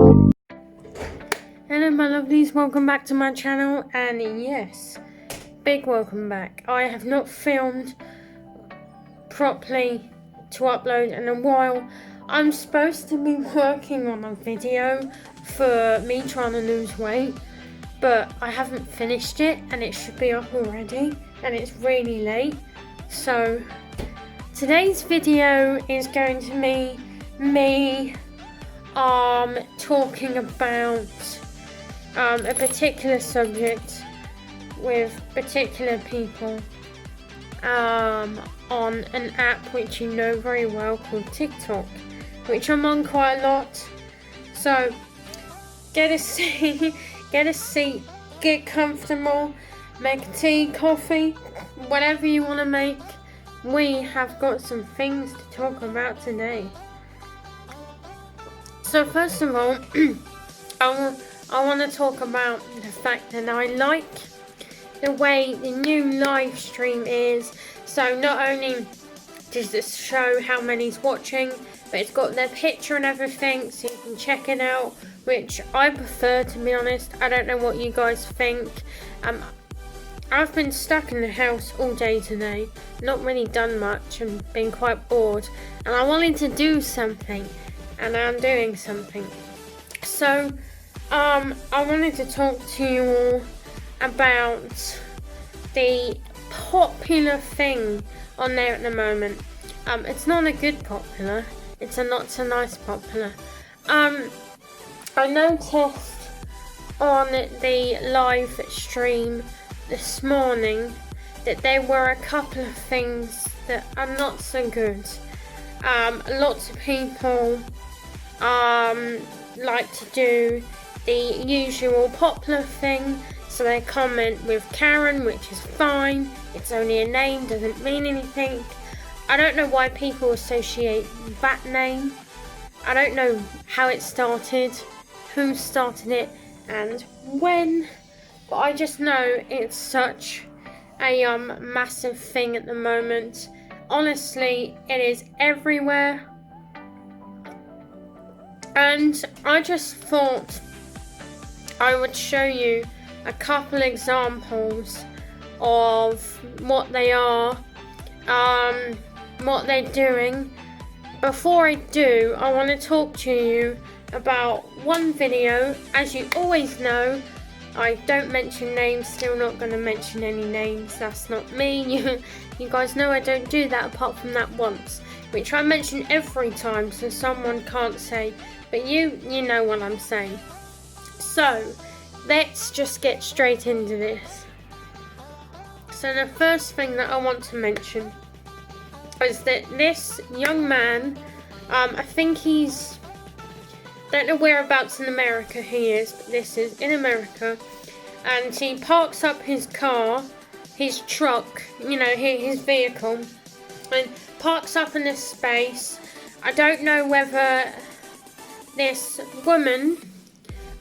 Hello my lovelies, welcome back to my channel, and yes, big welcome back. I have not filmed properly to upload in a while. I'm supposed to be working on a video for me trying to lose weight, but I haven't finished it and it should be up already, and it's really late. So today's video is going to be me talking about a particular subject with particular people on an app which you know very well called TikTok, which I'm on quite a lot. So get a seat, get comfortable, make a tea, coffee, whatever you want to make. We have got some things to talk about today. So first of all, I want to talk about the fact that I like the way the new live stream is. So not only does this show how many's watching, but it's got their picture and everything, so you can check it out, which I prefer, to be honest. I don't know what you guys think. I've been stuck in the house all day today, not really done much and been quite bored, and I wanted to do something, and I'm doing something. So I wanted to talk to you all about the popular thing on there at the moment. It's not a good popular, it's a not so nice popular. I noticed on the live stream this morning that there were a couple of things that are not so good. Lots of people like to do the usual popular thing, so they comment with Karen, which is fine. It's only a name, doesn't mean anything. I don't know why people associate that name. I don't know how it started, who started it, and when, but I just know it's such a massive thing at the moment. Honestly, it is everywhere, and I just thought I would show you a couple examples of what they are, what they're doing. Before I do, I want to talk to you about one video. As you always know, I don't mention names, still not going to mention any names, that's not me. You guys know I don't do that apart from that once, which I mention every time so someone can't say, but you know what I'm saying. So let's just get straight into this. So the first thing that I want to mention is that this young man, I think don't know whereabouts in America he is, but this is in America, and he parks up his car, his truck, his vehicle, and parks up in this space. I don't know whether this woman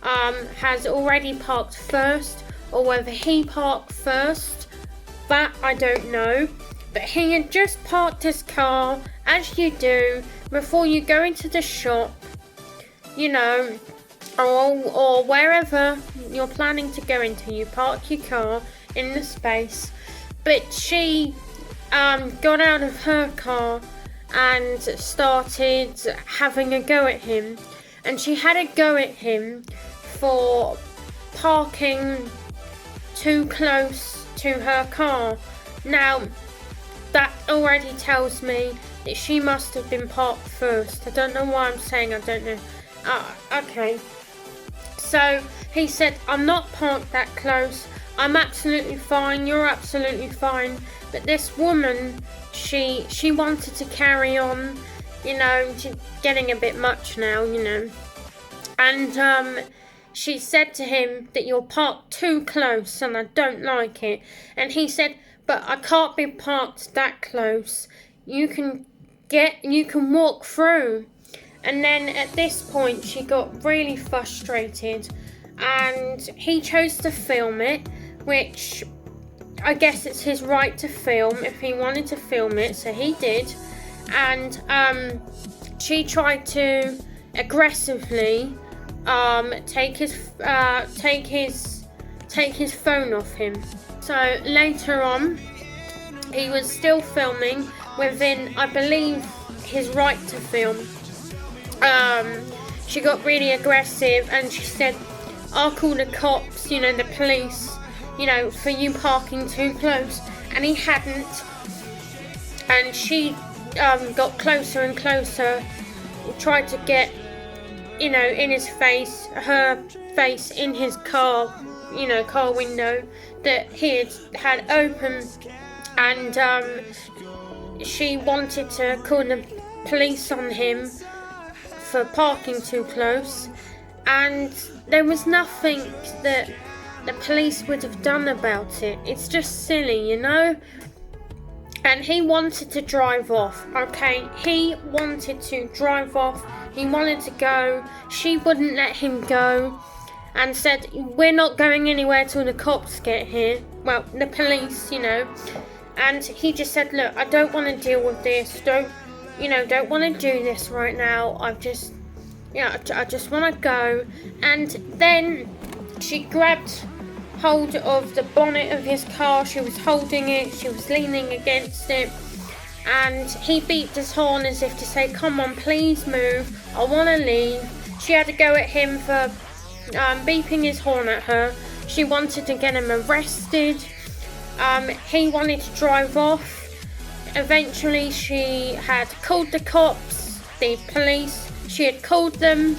has already parked first or whether he parked first. That I don't know, but he had just parked his car, as you do before you go into the shop, or wherever you're planning to go into. You park your car in the space, but she got out of her car and started having a go at him, and she had a go at him for parking too close to her car. Now that already tells me that she must have been parked first. I don't know why I'm saying I don't know. Okay, so he said, I'm not parked that close, I'm absolutely fine, you're absolutely fine. But this woman, she wanted to carry on, she's getting a bit much now, and she said to him that you're parked too close and I don't like it. And he said, but I can't be parked that close, you can walk through. And then at this point she got really frustrated and he chose to film it, which I guess it's his right to film if he wanted to film it, so he did. And she tried to aggressively take his phone off him. So later on, he was still filming within, I believe, his right to film. She got really aggressive and she said, "I'll call the cops, the police, for you parking too close." And he hadn't. And she got closer and closer, tried to get, in his face, her face in his car, car window that he had open. And she wanted to call the police on him for parking too close. And there was nothing that the police would have done about it. It's just silly, And he wanted to drive off, okay? He wanted to drive off. He wanted to go. She wouldn't let him go and said, "We're not going anywhere till the cops get here." Well, the police, And he just said, "Look, I don't want to deal with this. Don't want to do this right now. I just want to go." And then she grabbed hold of the bonnet of his car. She was holding it. She was leaning against it. And he beeped his horn as if to say, "Come on, please move. I want to leave." She had to go at him for beeping his horn at her. She wanted to get him arrested. He wanted to drive off. Eventually, she had called the cops, the police. She had called them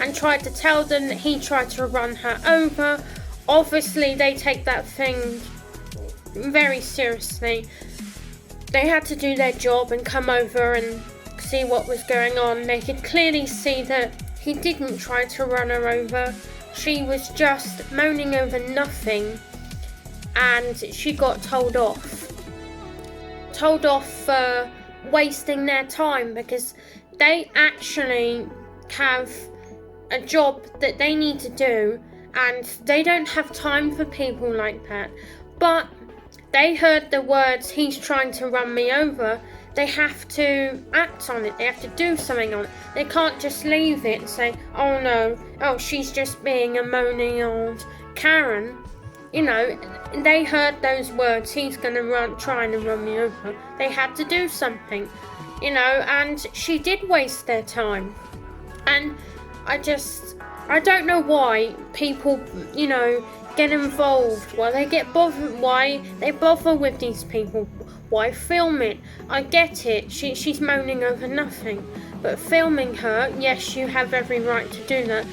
and tried to tell them that he tried to run her over. Obviously, they take that thing very seriously. They had to do their job and come over and see what was going on. They could clearly see that he didn't try to run her over. She was just moaning over nothing. And she got told off for wasting their time, because they actually have a job that they need to do and they don't have time for people like that. But they heard the words, "He's trying to run me over." They have to act on it. They have to do something on it. They can't just leave it and say, "Oh no, she's just being a moaning old Karen." They heard those words, "He's trying to run me over." They had to do something, and she did waste their time. And I don't know why people, get involved, why they get bothered, why they bother with these people, why film it. I get it, she's moaning over nothing, but filming her, yes, you have every right to do that,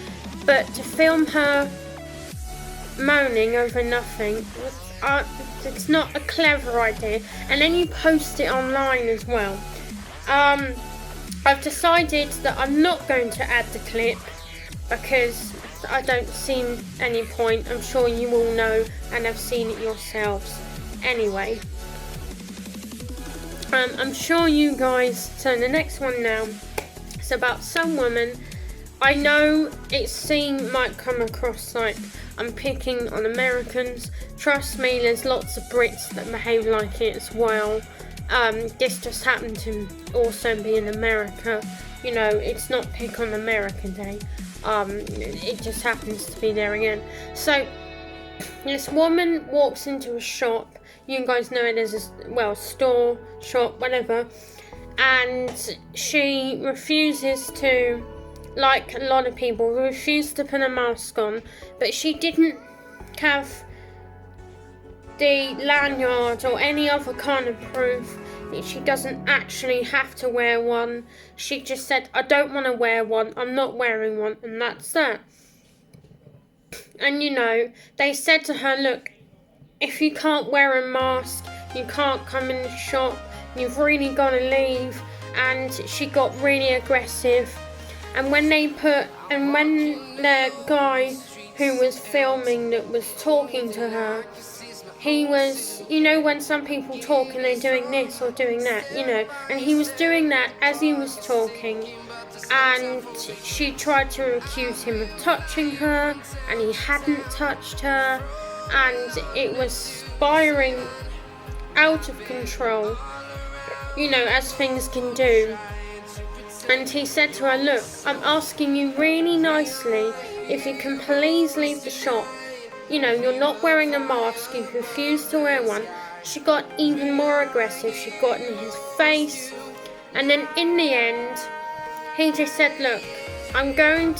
but to film her moaning over nothing, it's not a clever idea. And then you post it online as well. I've decided that I'm not going to add the clip because I don't see any point. I'm sure you all know and have seen it yourselves anyway. I'm sure you guys. So the next one now, it's about some woman. I know might come across like I'm picking on Americans. Trust me, there's lots of Brits that behave like it as well. This just happened to also be in America. It's not Pick on America Day. It just happens to be there again. So this woman walks into a shop. You guys know it as a store, shop, whatever. And she refuses to, like a lot of people, refused to put a mask on, but she didn't have the lanyard or any other kind of proof that she doesn't actually have to wear one. She just said, "I don't want to wear one, I'm not wearing one," and that's that. And they said to her, "Look, if you can't wear a mask, you can't come in the shop, you've really got to leave." And she got really aggressive. And when the guy who was filming that was talking to her, he was, when some people talk and they're doing this or doing that, and he was doing that as he was talking, and she tried to accuse him of touching her, and he hadn't touched her, and it was spiraling out of control, as things can do. And he said to her, "Look, I'm asking you really nicely, if you can please leave the shop. You know, you're not wearing a mask, you refuse to wear one. She got even more aggressive. She got in his face, and then in the end, he just said, look, I'm gonna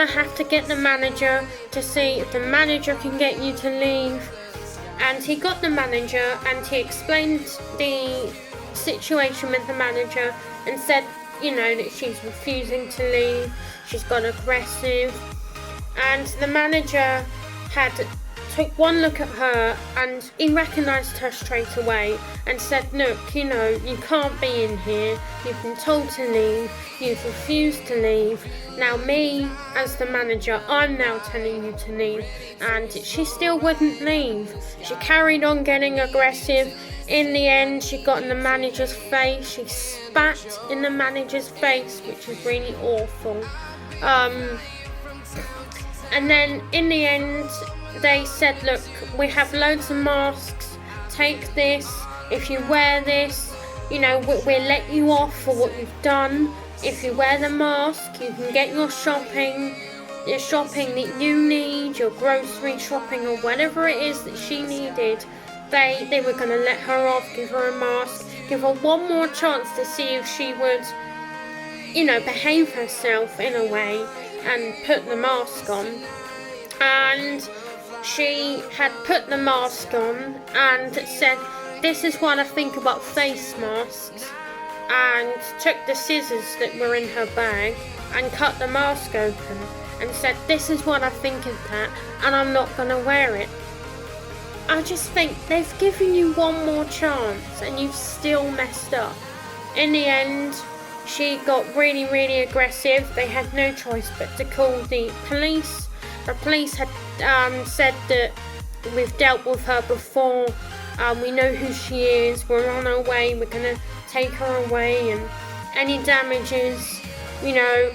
have to get the manager to see if the manager can get you to leave. And he got the manager, and he explained the situation with the manager and said, you know, that she's refusing to leave, she's got aggressive. And the manager took one look at her, and he recognised her straight away and said, look, you know, you can't be in here, you've been told to leave, you've refused to leave, now me as the manager, I'm now telling you to leave. And she still wouldn't leave. She carried on getting aggressive. In the end, she got in the manager's face, she spat in the manager's face, which was really awful. And then in the end, they said, look, we have loads of masks, take this, if you wear this, you know, we'll let you off for what you've done. If you wear the mask, you can get your shopping that you need, your grocery shopping or whatever it is that she needed. They were going to let her off, give her a mask, give her one more chance to see if she would, you know, behave herself in a way and put the mask on. And she had put the mask on and said, this is what I think about face masks, and took the scissors that were in her bag and cut the mask open and said, this is what I think of that, and I'm not going to wear it. I just think they've given you one more chance and you've still messed up. In the end, she got really, really aggressive. They had no choice but to call the police. The police had said that we've dealt with her before, we know who she is, we're on our way, we're going to take her away, and any damages, you know,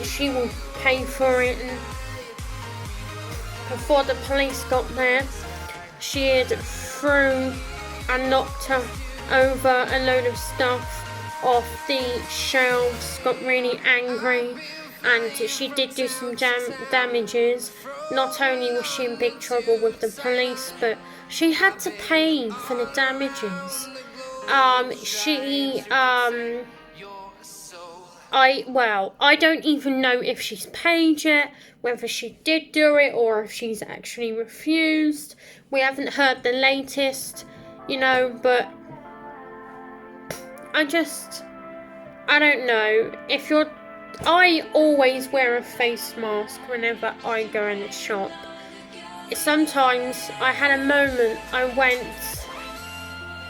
she will pay for it. And before the police got there, she had threw and knocked her over a load of stuff off the shelves, got really angry, and she did do some damages. Not only was she in big trouble with the police, but she had to pay for the damages. I don't even know if she's paid yet, whether she did do it or if she's actually refused. We haven't heard the latest, you know, but I don't know. I always wear a face mask whenever I go in the shop. Sometimes I had a moment, I went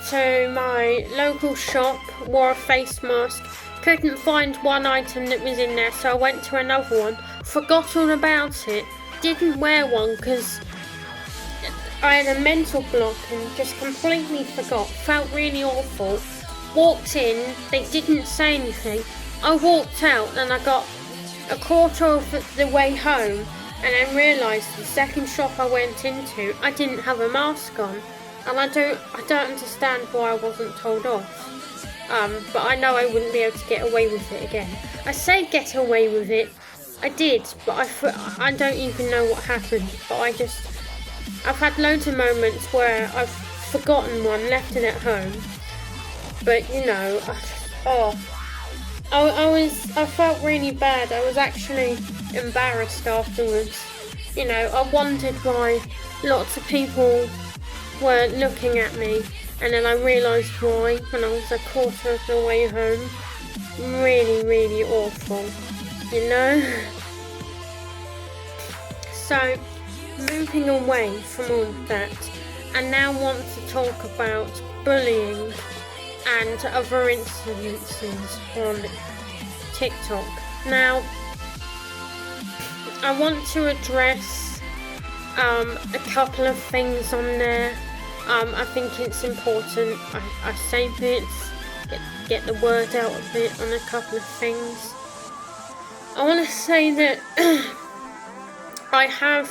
to my local shop, wore a face mask, couldn't find one item that was in there, so I went to another one, forgot all about it, didn't wear one because I had a mental block and just completely forgot, felt really awful. Walked in, they didn't say anything. I walked out and I got a quarter of the way home and then realised the second shop I went into, I didn't have a mask on. And I don't understand why I wasn't told off. But I know I wouldn't be able to get away with it again. I say get away with it, I did, but I don't even know what happened. But I've had loads of moments where I've forgotten one, left it at home. But you know, I felt really bad. I was actually embarrassed afterwards. You know, I wondered why lots of people were looking at me, and then I realised why when I was a quarter of the way home. Really, really awful, you know? So, moving away from all of that, I now want to talk about bullying and other incidences on TikTok. Now, I want to address a couple of things on there. I think it's important I say bits, get the word out of it on a couple of things. I want to say that I have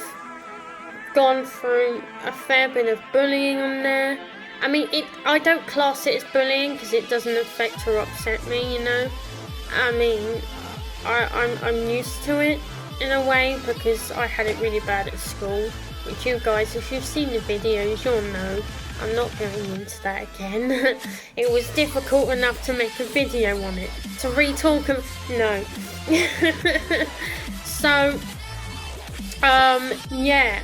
gone through a fair bit of bullying on there. I mean, I don't class it as bullying because it doesn't affect or upset me, you know. I mean, I'm used to it in a way, because I had it really bad at school, which you guys, if you've seen the videos, you'll know. I'm not going into that again. It was difficult enough to make a video on it. To re-talk of... No. So, yeah.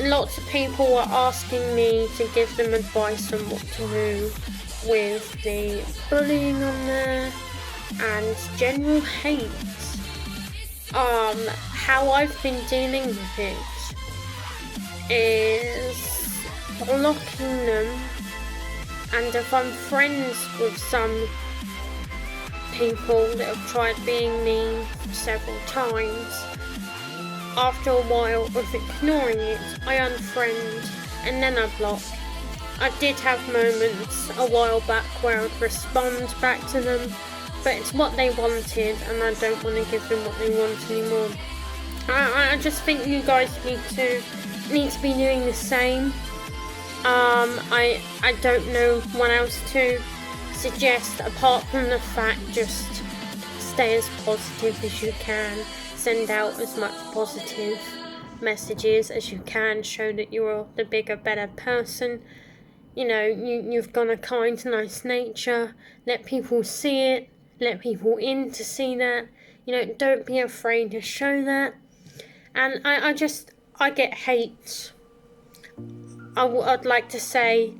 Lots of people were asking me to give them advice on what to do with the bullying on there and general hate. How I've been dealing with it is blocking them, and if I'm friends with some people that have tried being mean several times, after a while of ignoring it, I unfriend and then I block. I did have moments a while back where I'd respond back to them, but it's what they wanted and I don't want to give them what they want anymore. I just think you guys need to be doing the same. I don't know what else to suggest apart from the fact just stay as positive as you can. Send out as much positive messages as you can. Show that you're the bigger, better person. You know, you've got a kind, nice nature. Let people see it. Let people in to see that. You know, don't be afraid to show that. And I get hate. I'd like to say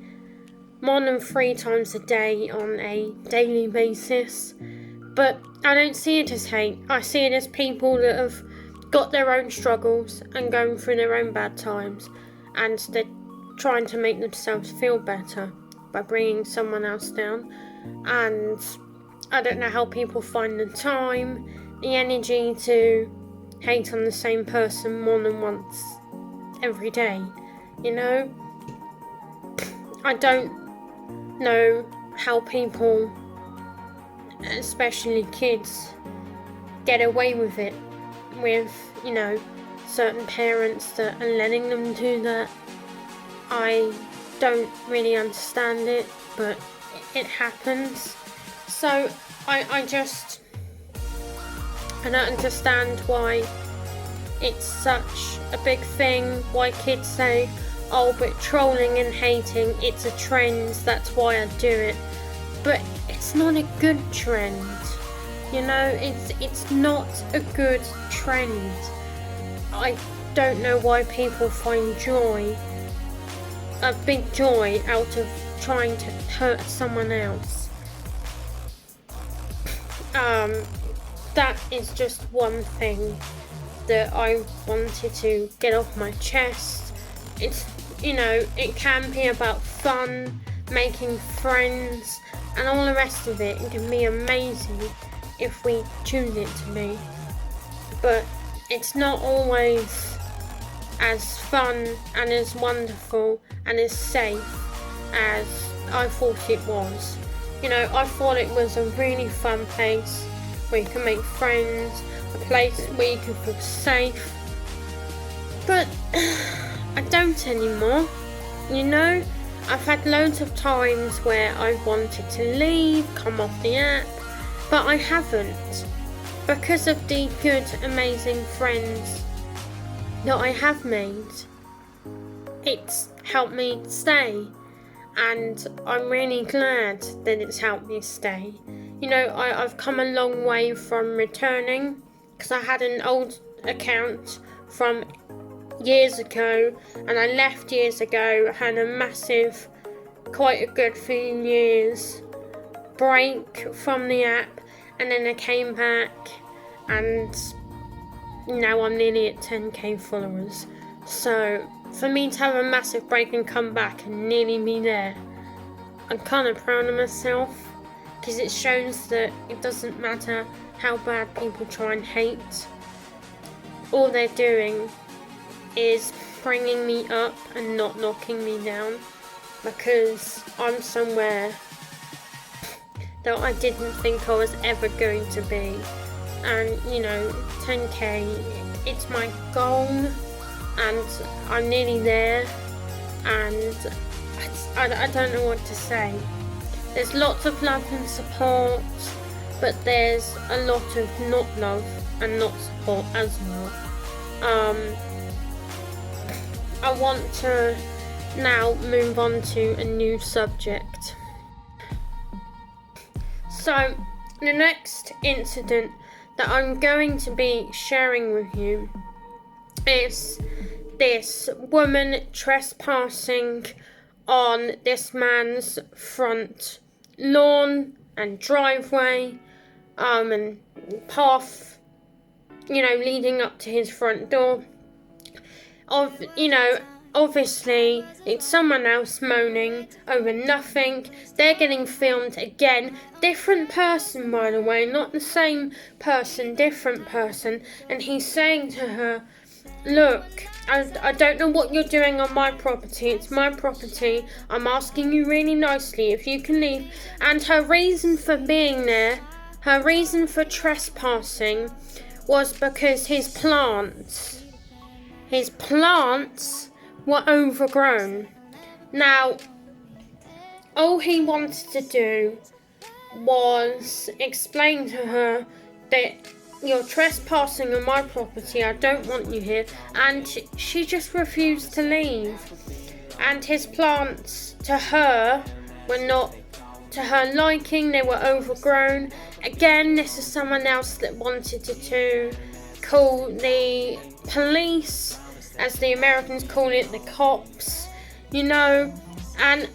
more than 3 times a day on a daily basis. But I don't see it as hate. I see it as people that have got their own struggles and going through their own bad times, and they're trying to make themselves feel better by bringing someone else down. And I don't know how people find the time, the energy to hate on the same person more than once every day, you know? I don't know how people, especially kids, get away with it, with, you know, certain parents that are letting them do that. I don't really understand it, but it happens. So I don't understand why it's such a big thing, why kids say, oh, but trolling and hating, it's a trend, that's why I do it. But it's not a good trend, you know, it's not a good trend. I don't know why people find joy, a big joy, out of trying to hurt someone else. That is just one thing that I wanted to get off my chest. It's, you know, it can be about fun, making friends, and all the rest of it. It can be amazing if we choose it to be. But it's not always as fun and as wonderful and as safe as I thought it was. You know, I thought it was a really fun place where you can make friends, a place where you can feel safe. But I don't anymore, you know? I've had loads of times where I've wanted to leave, come off the app, but I haven't, because of the good, amazing friends that I have made. It's helped me stay, and I'm really glad that it's helped me stay. You know, I've come a long way from returning, because I had an old account from years ago, and I left years ago, had a massive, quite a good few years break from the app, and then I came back, and now I'm nearly at 10k followers. So for me to have a massive break and come back and nearly be there, I'm kind of proud of myself, because it shows that it doesn't matter how bad people try and hate. All they're doing is bringing me up and not knocking me down, because I'm somewhere that I didn't think I was ever going to be. And you know, 10k, it's my goal, and I'm nearly there, and I don't know what to say. There's lots of love and support, but there's a lot of not love and not support as well. I want to now move on to a new subject. So, the next incident that I'm going to be sharing with you is this woman trespassing on this man's front lawn and driveway, and path, leading up to his front door. Obviously, it's someone else moaning over nothing. They're getting filmed again. Different person, by the way, not the same person, different person. And he's saying to her, look, I don't know what you're doing on my property. It's my property. I'm asking you really nicely if you can leave. And her reason for being there, her reason for trespassing, was because his plants were overgrown. Now, all he wanted to do was explain to her that you're trespassing on my property, I don't want you here, and she just refused to leave. And his plants, to her, were not to her liking, they were overgrown. Again, this is someone else that wanted to call the police, as the Americans call it, the cops, and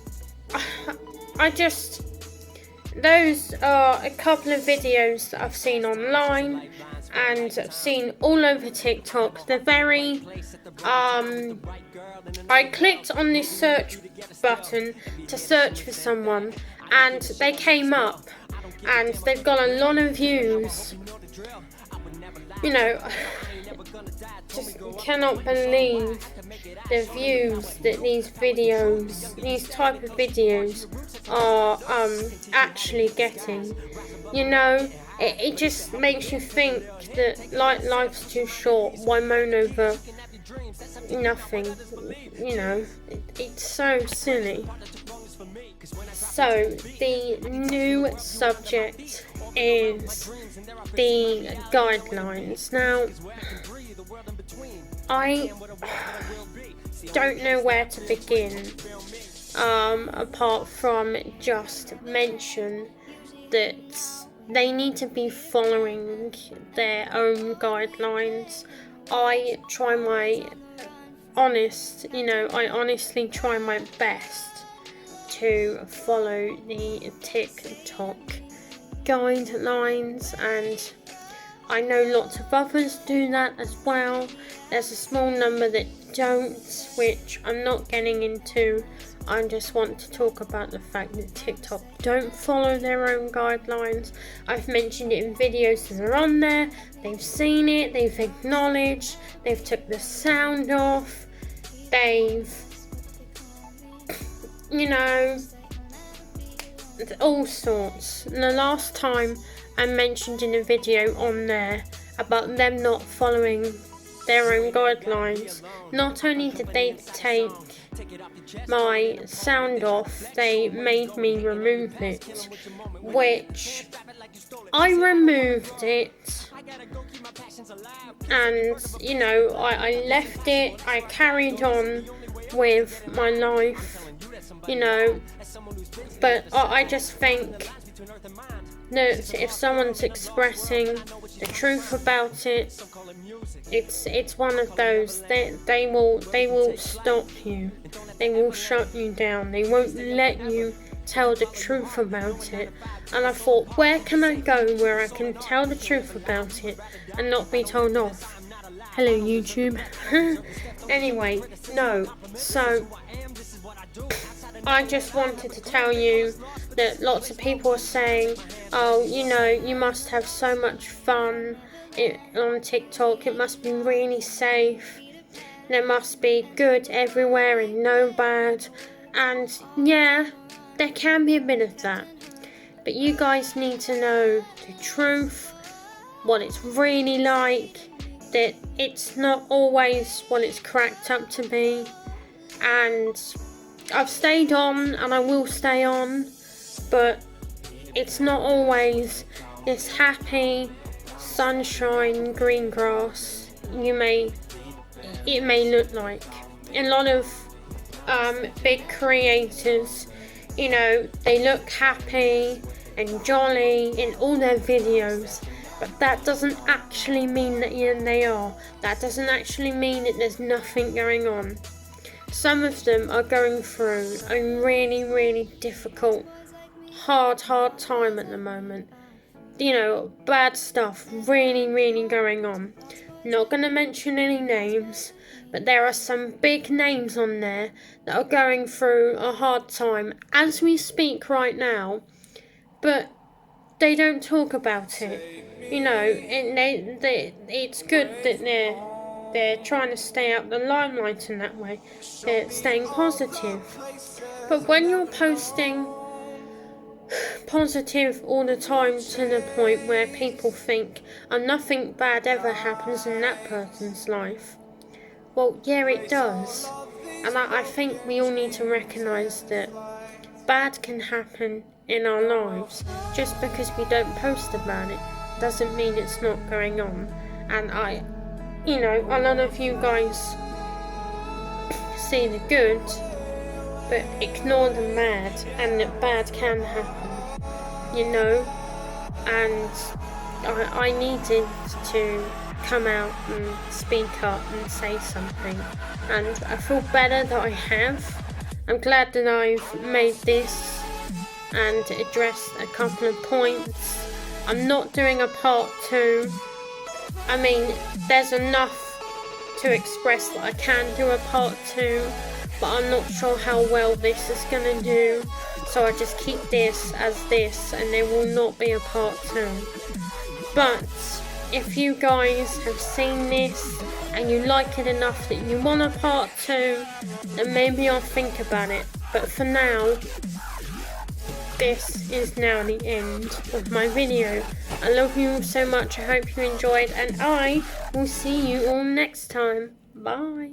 those are a couple of videos that I've seen online and I've seen all over TikTok. They're very, I clicked on this search button to search for someone and they came up and they've got a lot of views. Just cannot believe the views that these type of videos are actually getting. It just makes you think that life's too short. Why moan over nothing? It's so silly. So the new subject is the guidelines. Now, I don't know where to begin, apart from just mention that they need to be following their own guidelines. I honestly try my best to follow the TikTok guidelines, and I know lots of others do that as well. There's a small number that don't, which I'm not getting into. I just want to talk about the fact that TikTok don't follow their own guidelines. I've mentioned it in videos that are on there. They've seen it, they've acknowledged, they've took the sound off, they've, all sorts. And the last time I mentioned in a video on there about them not following their own guidelines, not only did they take my sound off, they made me remove it, which I removed it, and I left it, I carried on with my life, but I just think that if someone's expressing the truth about it, it's one of those, they will stop you, they will shut you down, they won't let you tell the truth about it. And I thought, where can I go where I can tell the truth about it and not be told off? Hello YouTube. Anyway, no, so I just wanted to tell you that lots of people are saying, oh, you must have so much fun on TikTok, it must be really safe, there must be good everywhere and no bad. And yeah, there can be a bit of that, but you guys need to know the truth, what it's really like, that it's not always what it's cracked up to be. And I've stayed on and I will stay on, but it's not always this happy sunshine green grass it may look like. A lot of big creators, you know, they look happy and jolly in all their videos, but that doesn't actually mean that they are. That doesn't actually mean that there's nothing going on. Some of them are going through a really difficult, hard time at the moment. You know, bad stuff really going on. Not gonna mention any names, but there are some big names on there that are going through a hard time as we speak right now, but they don't talk about it. You know, it's good that they're trying to stay out the limelight in that way. They're staying positive. But when you're posting positive all the time to the point where people think, oh, nothing bad ever happens in that person's life. Well, yeah, it does. And I think we all need to recognise that bad can happen in our lives. Just because we don't post about it doesn't mean it's not going on. And you know, a lot of you guys see the good, but ignore the bad, and that bad can happen, you know. And I needed to come out and speak up and say something, and I feel better that I have. I'm glad that I've made this and addressed a couple of points. I'm not doing a part 2. I mean, there's enough to express that I can do a part 2, but I'm not sure how well this is going to do, so I just keep this as this, and there will not be a part 2. But if you guys have seen this and you like it enough that you want a part 2, then maybe I'll think about it. But for now, this is now the end of my video. I love you all so much. I hope you enjoyed, and I will see you all next time. Bye.